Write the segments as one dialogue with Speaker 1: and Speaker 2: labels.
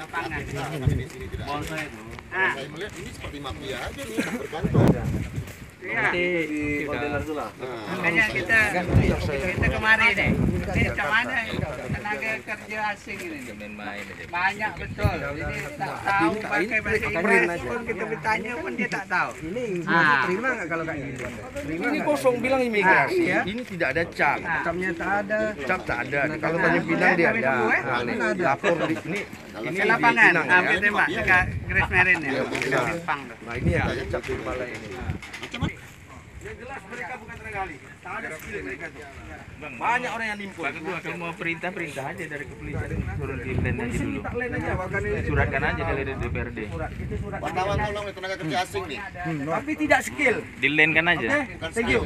Speaker 1: lapangan.
Speaker 2: Di sini tidak ada. Saya melihat ini seperti mafia aja nih, bergantung.
Speaker 1: Iya.
Speaker 3: Di kontainer itu lah.
Speaker 1: Makanya kita kemari deh. Ini kemana tenaga kerja asing ini? Banyak betul. Jadi tak tahu pakai bahasa Inggris pun kita bertanya pun dia tak tahu.
Speaker 3: Ini terima nggak kalau kayak gini? Ini kosong bilang imigrasi. Ini tidak ada cap. Capnya tak ada. Cap tak ada. Kalau tanya Pinang dia ada. Lapor di ini.
Speaker 1: Ini lapangan. Ambil tembak dekat Grace Marine ya. Simpang tuh.
Speaker 3: Nah ini ada cap di kepala ini.
Speaker 4: Yang jelas mereka bukan tenaga ahli. Tak ada skill mereka tuh. Banyak orang yang nimpul.
Speaker 5: Kalau mau perintah aja dari kepolisian, suruh di land aja dulu.
Speaker 3: Tak lain aja.
Speaker 5: Suratkan aja dari DPRD.
Speaker 2: Wartawan tolong nih tenaga kerja asing nih.
Speaker 4: Tapi tidak skill.
Speaker 5: Di land kan aja.
Speaker 4: Thank you.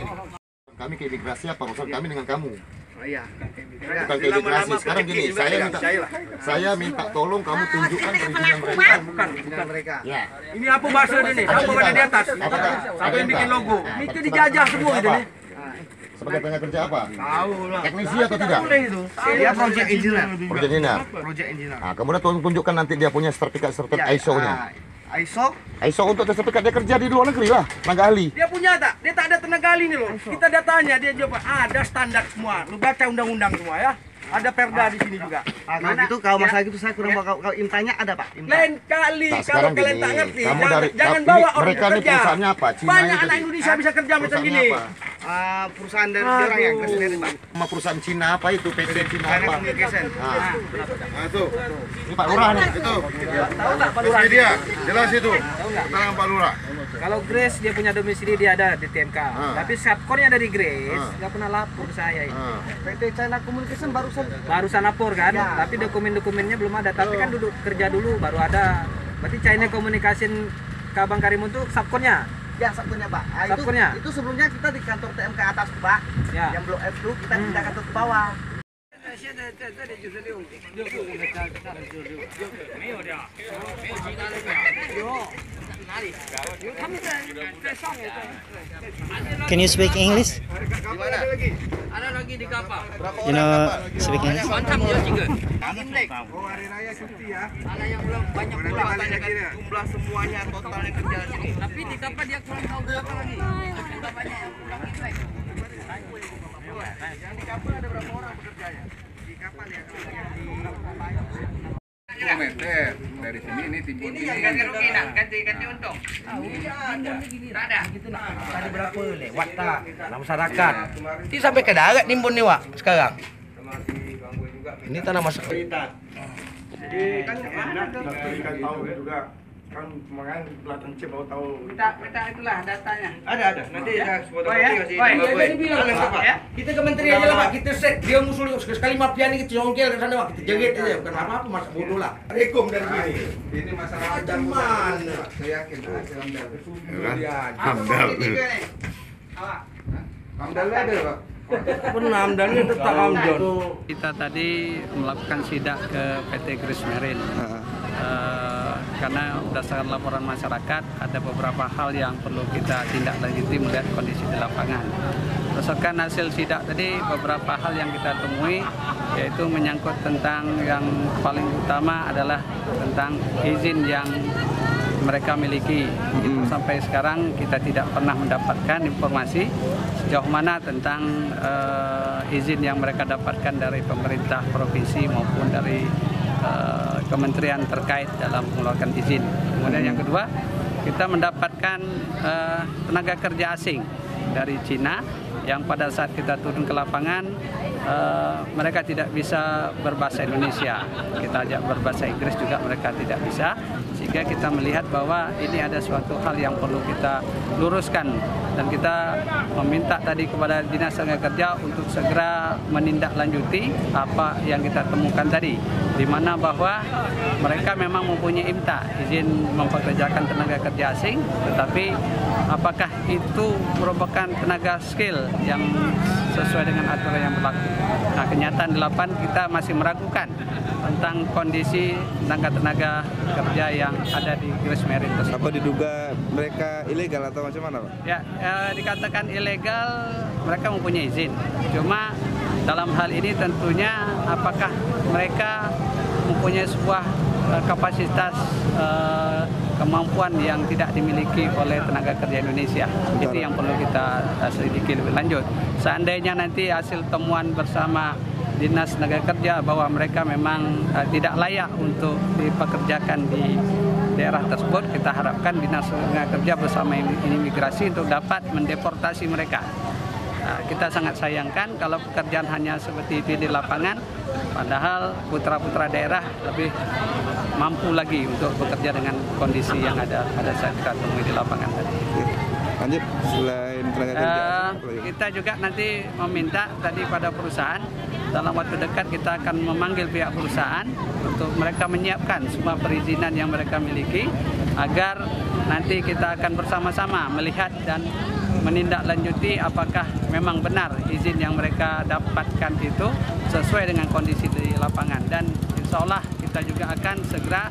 Speaker 2: Kami ke imigrasi apa urusan kami dengan kamu?
Speaker 3: Oh iya.
Speaker 2: Bukan ke imigrasi. Sekarang gini, saya minta tolong kamu tunjukkan perizinan mereka.
Speaker 3: Bukan mereka.
Speaker 2: Ya.
Speaker 4: Ini apa bahasa ini nih? Apa ada di atas? Siapa yang bikin logo? Ini dijajah semua itu nih.
Speaker 2: Sebagai tenaga kerja apa?
Speaker 4: Tahu lah.
Speaker 2: Teknisi atau tidak?
Speaker 3: Dia project engineer.
Speaker 2: Project engineer.
Speaker 3: Project engineer.
Speaker 2: Nah, kemudian tolong tunjukkan nanti dia punya sertifikat ISO-nya.
Speaker 3: ISO.
Speaker 2: ISO untuk sertifikat dia kerja di luar negeri lah, tenaga ahli.
Speaker 4: Dia punya tak? Dia tak ada tenaga ahli nih loh. Kita datanya dia jawab ada standar semua. Lu baca undang-undang semua ya. Ada perda di sini juga.
Speaker 3: Kalau gitu kalau masalah gitu saya kurang bakal kalau intanya ada Pak.
Speaker 4: Lain kali
Speaker 2: Nah,
Speaker 4: kalau
Speaker 2: sekarang
Speaker 4: kalian
Speaker 2: gini,
Speaker 4: tak ngerti,
Speaker 2: kamu
Speaker 4: jangan
Speaker 2: ini
Speaker 4: bawa orang
Speaker 2: mereka ini
Speaker 4: kerja.
Speaker 2: perusahaannya apa? Cina
Speaker 4: Banyak
Speaker 2: itu
Speaker 4: anak
Speaker 2: di-
Speaker 4: Indonesia bisa kerja macam
Speaker 2: perusahaannya
Speaker 4: gini.
Speaker 2: apa?
Speaker 3: Perusahaan dari orang yang kesini Pak.
Speaker 2: Sama perusahaan Cina apa itu? PT Cina
Speaker 3: China
Speaker 2: apa?
Speaker 3: Communication.
Speaker 2: Nah, itu. Ini Pak Lurah nih. Itu.
Speaker 4: Tahu nggak Pak Lurah?
Speaker 2: dia. Jelas itu. Keterangan Pak Lurah.
Speaker 6: Kalau Grace dia punya domisili dia ada di TMK, tapi subkonnya dari Grace nggak pernah lapor ke saya ini.
Speaker 3: PT China Communication
Speaker 6: Barusan lapor kan, tapi dokumen-dokumennya belum ada. Tapi kan duduk kerja dulu baru ada. Berarti China Communication ke Abang Karimun tuh subkonnya.
Speaker 3: ya sabtunya Pak.
Speaker 6: Subkonnya?
Speaker 3: Itu sebelumnya kita di kantor TMK atas Pak.
Speaker 6: Ya.
Speaker 3: Yang Blok F itu kita pindah kantor ke bawah.
Speaker 7: Can you speak English?
Speaker 1: Ada lagi di kapal.
Speaker 7: You know speak English?
Speaker 1: Mantap dia juga. Imlek.
Speaker 4: Oh, hari raya cuti ya.
Speaker 1: Ada yang belum banyak pula katanya kan
Speaker 4: Jumlah semuanya totalnya kerja sini.
Speaker 1: tapi di kapal dia kurang tahu berapa lagi. Sudah banyak yang pulang Imlek.
Speaker 4: Yang di kapal ada berapa orang pekerjanya? Di kapal ya.
Speaker 2: Meter dari sini ini timbul
Speaker 1: Ini yang ganti rugi nak, ganti untung. Tak ada.
Speaker 3: Tadi berapa lewat tak? Tanah masyarakat. Ini sampai ke darat nimbun nih Wak sekarang. Ini tanah masyarakat.
Speaker 4: Jadi kan enak tahu juga kan kemarin belakang cip baru tahu.
Speaker 1: Minta itulah datanya.
Speaker 4: Ada. Nanti saya foto
Speaker 1: Oh ya? Oh ya. Ya.
Speaker 3: Kita ke menteri aja lah Pak. Kita set dia musuh sekali mafia nih kita jongkel ke sana Pak. Kita jaget aja bukan apa-apa masa bodoh lah.
Speaker 4: Assalamualaikum dari sini. Ini masalah
Speaker 3: Macam mana?
Speaker 4: saya yakin Hamdal.
Speaker 1: Hamdal. Awak.
Speaker 4: Hamdal ada Pak.
Speaker 3: Pernah Hamdalnya tetap Hamdal.
Speaker 6: Kita tadi melakukan sidak ke PT Grace Marine. Karena berdasarkan laporan masyarakat ada beberapa hal yang perlu kita tindak lanjuti melihat kondisi di lapangan. Berdasarkan hasil sidak tadi beberapa hal yang kita temui yaitu menyangkut tentang yang paling utama adalah tentang izin yang mereka miliki. Sampai sekarang kita tidak pernah mendapatkan informasi sejauh mana tentang izin yang mereka dapatkan dari pemerintah provinsi maupun dari kementerian terkait dalam mengeluarkan izin. Kemudian yang kedua, kita mendapatkan tenaga kerja asing dari Cina yang pada saat kita turun ke lapangan mereka tidak bisa berbahasa Indonesia. Kita ajak berbahasa Inggris juga mereka tidak bisa. Sehingga kita melihat bahwa ini ada suatu hal yang perlu kita luruskan dan kita meminta tadi kepada Dinas Tenaga Kerja untuk segera menindaklanjuti apa yang kita temukan tadi, di mana bahwa mereka memang mempunyai IMTA, izin mempekerjakan tenaga kerja asing, tetapi apakah itu merupakan tenaga skill yang sesuai dengan aturan yang berlaku. Nah, kenyataan di lapangan kita masih meragukan tentang kondisi tenaga kerja yang ada di Grace Marine tersebut.
Speaker 8: Apa diduga mereka ilegal atau macam mana Pak?
Speaker 6: Ya, dikatakan ilegal, mereka mempunyai izin. Cuma dalam hal ini tentunya apakah mereka mempunyai sebuah kapasitas kemampuan yang tidak dimiliki oleh tenaga kerja Indonesia. Itu yang perlu kita selidiki lebih lanjut. Seandainya nanti hasil temuan bersama Dinas Tenaga Kerja bahwa mereka memang tidak layak untuk dipekerjakan di daerah tersebut, kita harapkan Dinas Tenaga Kerja bersama imigrasi untuk dapat mendeportasi mereka. Kita sangat sayangkan kalau pekerjaan hanya seperti itu di lapangan, padahal putra-putra daerah lebih mampu lagi untuk bekerja dengan kondisi yang ada pada saat kita temui di lapangan tadi.
Speaker 8: Lanjut, selain tenaga kerja,
Speaker 6: Kita juga nanti meminta tadi pada perusahaan, dalam waktu dekat kita akan memanggil pihak perusahaan untuk mereka menyiapkan semua perizinan yang mereka miliki, agar nanti kita akan bersama-sama melihat dan menindaklanjuti apakah memang benar izin yang mereka dapatkan itu sesuai dengan kondisi di lapangan. Dan insya Allah kita juga akan segera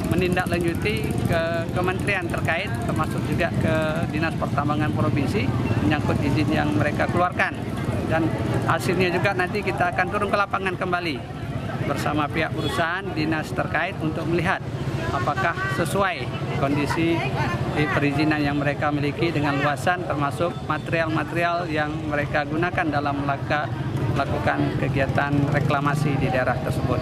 Speaker 6: menindaklanjuti ke kementerian terkait, termasuk juga ke Dinas Pertambangan Provinsi menyangkut izin yang mereka keluarkan. Dan hasilnya juga nanti kita akan turun ke lapangan kembali bersama pihak perusahaan, dinas terkait untuk melihat apakah sesuai kondisi perizinan yang mereka miliki dengan luasan, termasuk material-material yang mereka gunakan dalam melakukan kegiatan reklamasi di daerah tersebut.